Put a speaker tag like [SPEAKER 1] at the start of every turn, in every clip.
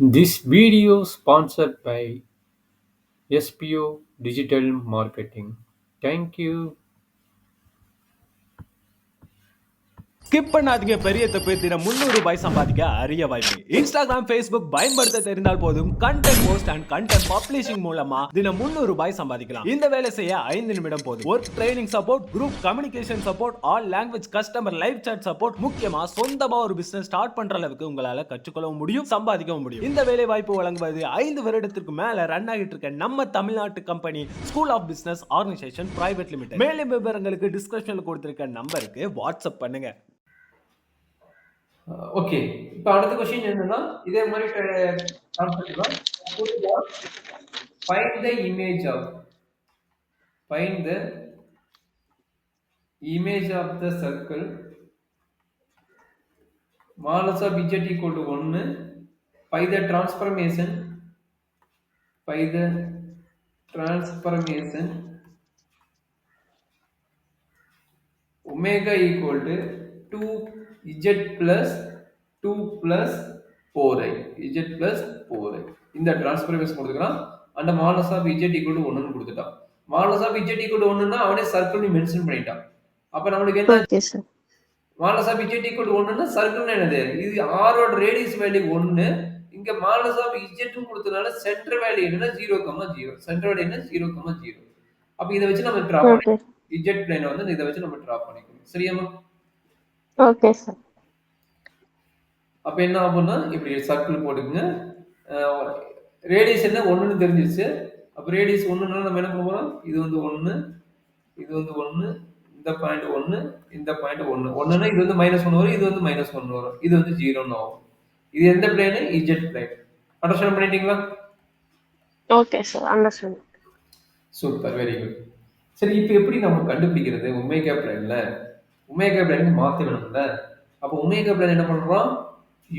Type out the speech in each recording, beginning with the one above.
[SPEAKER 1] This video sponsored by SPO Digital Marketing. Thank you.
[SPEAKER 2] Skip பண்ணாதீங்க. பெரிய தப்பு. தினம் 300 ரூபாய் சம்பாதிக்க அரிய வாய்ப்பு. இன்ஸ்டாகிராம், Facebook பயன்படுத்த தெரிந்தால் போதும். Content post and content publishing மூலமா தினம் 300 ரூபாய் சம்பாதிக்கலாம். இந்த வேலை செய்ய 5 நிமிடம் போதும். Work training support, group communication support, all language customer live chat support, முக்கியமா சொந்தமா ஒரு பிசினஸ் ஸ்டார்ட் பண்ற அளவுக்கு உங்களால கற்றுக்கொள்ளவும் முடியும், சம்பாதிக்கவும் முடியும். இந்த வேலை வாய்ப்பு வழங்குவது 5 வருடத்திற்கு மேல ரன் ஆகிட்டு இருக்க நம்ம தமிழ்நாட்டு company school of business organisation private limited. மேலும் விவரங்களுக்கு டிஸ்கிரிப்ஷன்ல கொடுத்திருக்க நம்பருக்கு வாட்ஸ்அப் பண்ணுங்க.
[SPEAKER 3] ஓகே, இப்போ அடுத்த கொஸ்டின் என்னன்னா இதே மாதிரி கான்செப்ட் தான். Find the image of the circle modulus of z equal to 1. By the transformation omega equal to 2z plus 2 plus 4i z plus 4i இந்த டிரான்ஸ்ஃபர்மேஷன் கொடுத்துக்கலாம். அந்த மாலஸ் ஆஃப் z equal to 1 ன்னு கொடுத்துட்டான். மாலஸ் ஆஃப் z equal to 1 ன்னா அவனே circle mention பண்ணிட்டான். அப்ப நமக்கு என்ன
[SPEAKER 4] okay sir.
[SPEAKER 3] Modulus of z equal to 1 ன்னா சர்க்கிள் என்னது? இது r ஓட ரேடியஸ் வேல்யூ 1. இங்க மாலஸ் ஆஃப் z ன்னு கொடுத்தனால சென்டர் வேல்யூ என்னன்னா 0,0. சென்டர் வேல்யூ என்ன 0,0. அப்ப இத வச்சு நம்ம டிரா பண்ணி z பிளேனை வந்து இத வச்சு நம்ம டிரா பண்ணிக்கணும். சரியாமா?
[SPEAKER 4] Okay sir.
[SPEAKER 3] அப்ப என்ன ஆகும்னா இப்படி சர்க்கிள் போட்டுக்குங்க. ரேடியஸ் என்ன 1ன்னு தெரிஞ்சிருச்சு. அப்ப ரேடியஸ் 1ன்னா நம்ம என்ன பண்ண போறோம்? இது வந்து 1, இது வந்து 1, இந்த பாயிண்ட் 1, இந்த பாயிண்ட் 1. 1ன்னா இது வந்து -1 வரும், இது வந்து -1 வரும், இது வந்து 0ன்னு ஆகும். இது எந்த பிளேன்? z plane. அண்டர்ஸ்டாண்ட் பண்ணிட்டீங்களா?
[SPEAKER 4] Okay sir, understand.
[SPEAKER 3] Super, very good. சரி, இப்போ எப்படி நம்ம கண்டுபிடிக்கிறது ஒமேகா பிளேன்ல? ஒமேகா பிளேனுக்கு மாத்த வேணும்ல. அப்ப ஒமேகா பிளேன் என்ன பண்றோம்?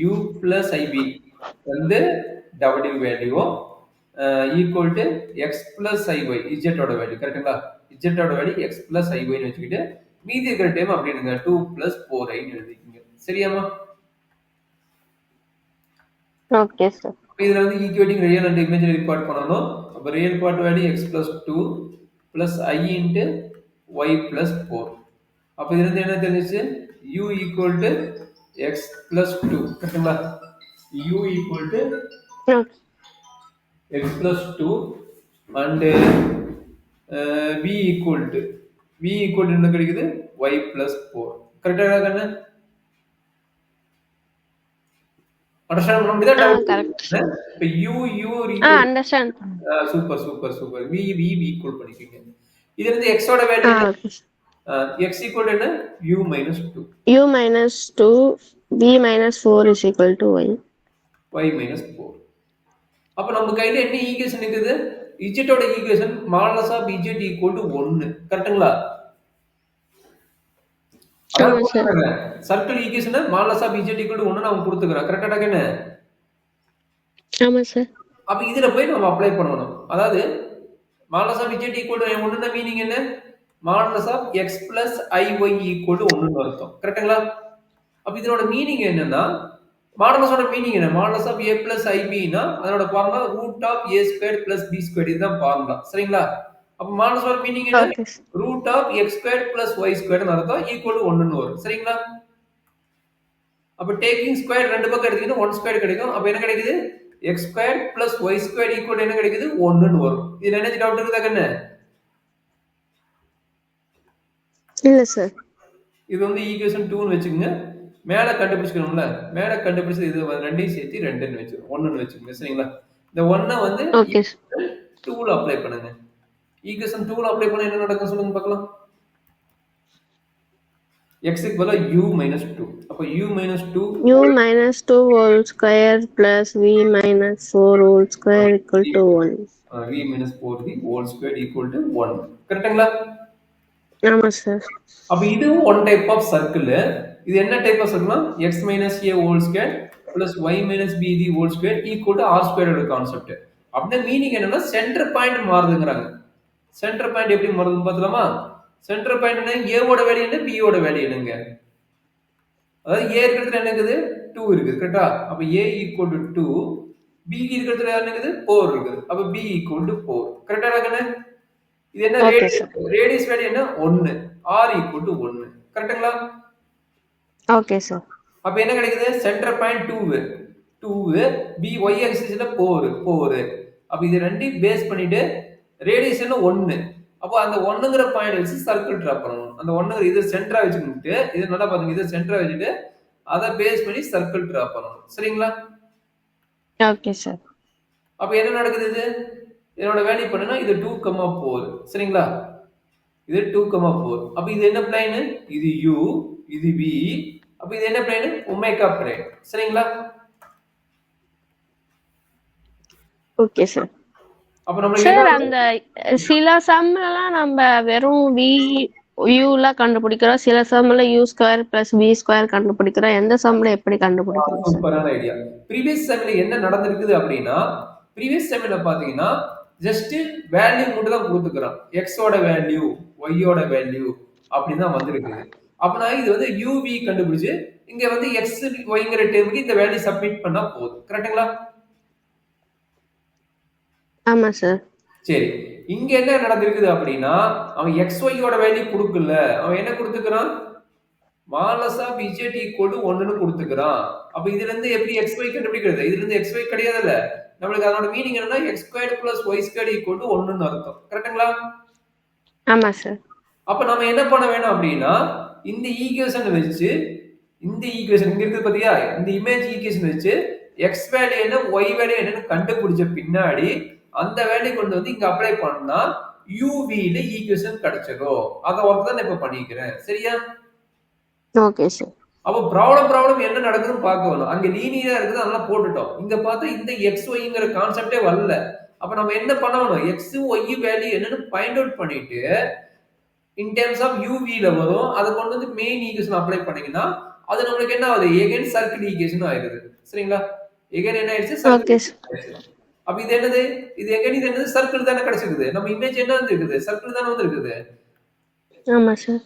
[SPEAKER 3] u plus ib வந்து w value equal to x plus iy z ஓட வேல்யூ. கரெக்ட்டுங்களா? z ஓட வேல்யூ x plus iy ன்னு வச்சுக்கிட்டு மீதி இருக்கிற டைம் அப்படி எடுங்க 2 plus 4i ன்னு எழுதிக்கங்க. சரியாமா?
[SPEAKER 4] Okay sir.
[SPEAKER 3] இதுல வந்து equating real and imaginary part பண்ணனும். அப்ப real part value x plus 2 plus i into y plus 4. அப்ப இதுல இருந்து என்ன தெரிஞ்சுச்சு? u equal to x plus 2. கரெக்ட்டுங்களா? u equal to x plus 2 and v equal to என்ன கிடைக்குது? y plus 4. கரெக்ட்டா கண்ணு? அண்டர்ஸ்டாண்ட் பண்ண முடியுதா?
[SPEAKER 4] கரெக்ட்.
[SPEAKER 3] இப்ப u
[SPEAKER 4] understand.
[SPEAKER 3] Super. v equal பண்ணிக்கங்க. இதுல இருந்து x ஓட வேல்யூ x equal to என்ன? u minus 2.
[SPEAKER 4] u minus 2 v minus 4 is equal to y.
[SPEAKER 3] y minus 4. அப்ப நம்ம கையில என்ன ஈக்குவேஷன் இருக்குது? z ஓட equation modulus of z equal to 1. கரெக்ட்டுங்களா? Circle equation modulus of z equal to 1 நான் கொடுத்துக்கறேன். கரெக்ட்டா கண்ணு?
[SPEAKER 4] ஆமா சார்.
[SPEAKER 3] அப்ப இதுல போய் நம்ம அப்ளை பண்ணனும். அதாவது மாலஸ் ஆஃப் z equal to 1 ன்னா மீனிங் என்ன? Modulus of x plus iy equal to 1 ன்னு அர்த்தம். கரெக்ட்டுங்களா? அப்ப இதோட மீனிங் என்னன்னா மாடலஸோட மீனிங் என்ன? Modulus of a plus ib னா அதோட formula root of a square plus b square. இதுதான் ஃபார்முலா. சரிங்களா? அப்ப மாடலஸோட மீனிங் என்ன? Root of x square plus y square ன்னு அர்த்தம் ஈக்குவல் டு 1 ன்னு வரும். சரிங்களா? அப்ப டேக்கிங் ஸ்கொயர் ரெண்டு பக்கம் எடுத்தீங்கன்னா 1 ஸ்கொயர் கிடைக்கும். அப்ப என்ன கிடைக்குது? x square plus y square equal என்ன கிடைக்குது? 1 ன்னு வரும். இதுல என்ன டவுட் இருக்குதா கண்ணு?
[SPEAKER 4] இல்ல சார்.
[SPEAKER 3] இது வந்து ஈக்குவேஷன் 2 ன்னு வெச்சுங்க. மேல கண்டுபிடிச்சுக்கணும்ல. மேல கண்டுபிடிச்சது இது ரெண்டையும் சேர்த்து 2 ன்னு வெச்சுங்க. 1 ன்னு வெச்சுங்க. சரிங்களா? இந்த 1 வந்து
[SPEAKER 4] ஓகே
[SPEAKER 3] 2 ல அப்ளை பண்ணுங்க. ஈக்குவேஷன் 2 ல அப்ளை பண்ணா என்ன நடக்கும் சொல்லுங்க பார்க்கலாம். x க்கு பதிலா u minus 2. அப்ப u minus 2
[SPEAKER 4] whole square plus v minus 4 whole square equal to 1.
[SPEAKER 3] v minus 4 the whole square equal to 1. கரெக்ட்டுங்களா?
[SPEAKER 4] ஆமா சார்.
[SPEAKER 3] அப்ப இது ஒன் டைப் ஆஃப் சர்க்கிள். இது என்ன டைப் ஆஃப் சர்க்கிள்னா x minus a whole square plus y minus b the whole square equal to r square ஓட concept. அப்படியே meaning என்னன்னா சென்டர் பாயிண்ட் மாறுதுங்கறாங்க. சென்டர் பாயிண்ட் எப்படி மாறுதுன்னு பார்த்தலாமா? சென்டர் பாயிண்ட் என்ன? a ஓட value என்ன? b ஓட வேல்யூ என்னங்க? அதாவது a இருக்கிறதுல என்ன இருக்குது? 2 இருக்குது. கரெக்ட்டா? அப்ப a equal to 2 பிக்கு இருக்கிறதுல யாருன்னு 4 இருக்குது. அப்ப b ஈக்குவல் டு 4. கரெக்டா இருக்குன்னு? இது என்ன
[SPEAKER 4] ஓகே சார்.
[SPEAKER 3] ரேடியஸ் வேல்யூ என்ன 1. r equal to 1. கரெக்ட்டுங்களா?
[SPEAKER 4] Okay sir.
[SPEAKER 3] அப்ப என்ன கிடைக்குது? Centre point 2 b y ஆக்சிஸ்ல 4. அப்ப இது ரெண்டையும் பேஸ் பண்ணிட்டு ரேடியஸ் என்ன 1. அப்போ அந்த 1ங்கற பாயிண்ட் வச்சு சர்க்கிள் டிரா பண்ணணும். அந்த 1ங்கற இது சென்டரா வச்சுக்கிட்டு இது நல்லா பாருங்க இது சென்டரா வச்சுட்டு அத பேஸ் பண்ணி சர்க்கிள் டிரா பண்ணணும். சரிங்களா?
[SPEAKER 4] Okay sir.
[SPEAKER 3] அப்ப என்ன நடக்குது இது? இதோட வேல்யூ பண்ணுனா இது 2,4. சரிங்களா? இது 2,4. அப்ப இது என்ன பிளேன்? இது u, இது v. அப்ப இது என்ன பிளேன்? Omega plane. சரிங்களா?
[SPEAKER 4] Okay sir.
[SPEAKER 3] அப்ப நம்மளுக்கு
[SPEAKER 4] சார்
[SPEAKER 3] என்ன
[SPEAKER 4] அந்த சில சம்லாம் நம்ம வெறும் v u-ல கண்டுபிடிக்கிறோம், சில சம்ல u² + v² கண்டுபிடிக்கிறோம். எந்த சம்ல எப்படி கண்டுபிடிக்கிறோம் சார்?
[SPEAKER 3] சூப்பரான ஐடியா. ப்ரீவியஸ் செம்ல என்ன நடந்திருக்குது அப்படின்னா ப்ரீவியஸ் செம்ல பாத்தீங்கன்னா ஜஸ்ட் வேல்யூ மட்டும் தான் கொடுத்துக்கிறோம். x ஓட வேல்யூ y ஓட வேல்யூ அப்படி தான் வந்திருக்கு. அப்பனா இது வந்து uv கண்டுபிடிச்சு இங்க வந்து x yங்கற டேர்முக்கு இந்த வேல்யூ சப்மிட் பண்ணா போதும். கரெக்ட்டுங்களா?
[SPEAKER 4] ஆமா சார்.
[SPEAKER 3] சரி. இங்க என்ன நடந்திருக்குது அப்படின்னா அவன் x y ஓட வேல்யூ கொடுக்கல. அவன் என்ன கொடுத்துக்கிறான்? Modulus of z equal to 1ன்னு கொடுத்துக்கிறான். அப்ப இதுல இருந்து எப்படி xy கண்டுபிடிக்கிறது? இதுல இருந்து xy கிடையாதுல்ல. நமக்கு அதோட மீனிங் என்னன்னா x² + y² ஈக்குவல் டு 1ன்னு அர்த்தம். கரெக்ட்டுங்களா?
[SPEAKER 4] ஆமா சார்.
[SPEAKER 3] அப்ப நாம என்ன பண்ண வேணும் அப்படின்னா இந்த ஈக்குவேஷன் வச்சு இந்த ஈக்குவேஷன் இங்க இருக்குது பாத்தியா? இந்த இமேஜ் ஈக்குவேஷன் வச்சு x வேல்யூ என்ன y வேல்யூ என்னன்னு கண்டுபிடிச்ச பின்னாடி அந்த வேல்யூ கொண்டு வந்து இங்க அப்ளை பண்ணா uv ல ஈக்குவேஷன் கிடைச்சிடும். அத வர்க் தான் நான் இப்ப பண்ணிக்கிறேன். சரியா?
[SPEAKER 4] Okay sir.
[SPEAKER 3] அப்ப ப்ராப்ளம் என்ன நடக்குதுன்னு பார்க்கணும். அங்க லீனியரா இருக்குது அதெல்லாம் போட்டுட்டோம். இங்க பார்த்தா இந்த xyங்கற கான்செப்டே வரல. அப்ப நம்ம என்ன பண்ணணும்? x y வேல்யூ என்னன்னு ஃபைண்ட் அவுட் பண்ணிட்டு இன் டெர்ம்ஸ் ஆஃப் uv ல வரும். அத கொண்டு வந்து மெயின் ஈக்குவேஷன் அப்ளை பண்ணீங்கன்னா அது நமக்கு என்ன ஆகுது? எகைன் சர்க்கிள் ஈக்குவேஷன் ஆயிடுது. சரிங்களா? எகைன் என்ன ஆயிடுச்சு?
[SPEAKER 4] Okay
[SPEAKER 3] circle.
[SPEAKER 4] சார்.
[SPEAKER 3] அப்ப இது என்னது? இது எகைன் இது என்னது? சர்க்கிள் தான கிடைச்சிருக்குது. நம்ம இமேஜ் என்ன வந்திருக்குது? சர்க்கிள் தான வந்திருக்குது.
[SPEAKER 4] ஆமா sir.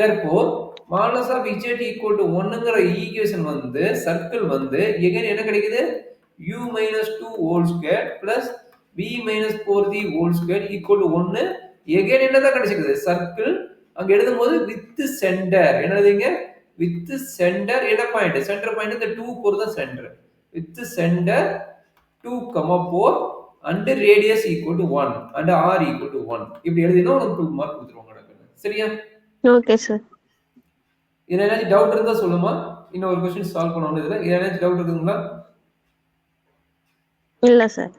[SPEAKER 3] therefore modulus of z equal to 1ங்கற ஈக்குவேஷன் வந்து சர்க்கிள் வந்து எகைன் என்ன கிடைக்குது? u - 2 whole square plus v - 4t whole square equal to 1. Again என்னதான் கிடைச்சிருக்குது? சர்க்கிள். அங்க எழுதும்போது வித் சென்டர் என்னதுங்க? வித் சென்டர் என்ன பாயிண்ட்? சென்டர் பாயிண்ட் இந்த 2 போறது தான் centre. With centre 2,4 and radius equal to 1 and r equal to 1. இப்படி எழுதினா உங்களுக்கு ஃபுல் மார்க் கொடுத்துருவாங்க. சரியா?
[SPEAKER 4] Okay sir.
[SPEAKER 3] இதுல ஏதாச்சும் டவுட் இருந்தா சொல்லுமா? இன்னும் ஒரு क्वेश्चन சால்வ் பண்ணணும் இதுல. ஏதாச்சும் டவுட் இருக்குங்களா?
[SPEAKER 4] இல்ல சார்.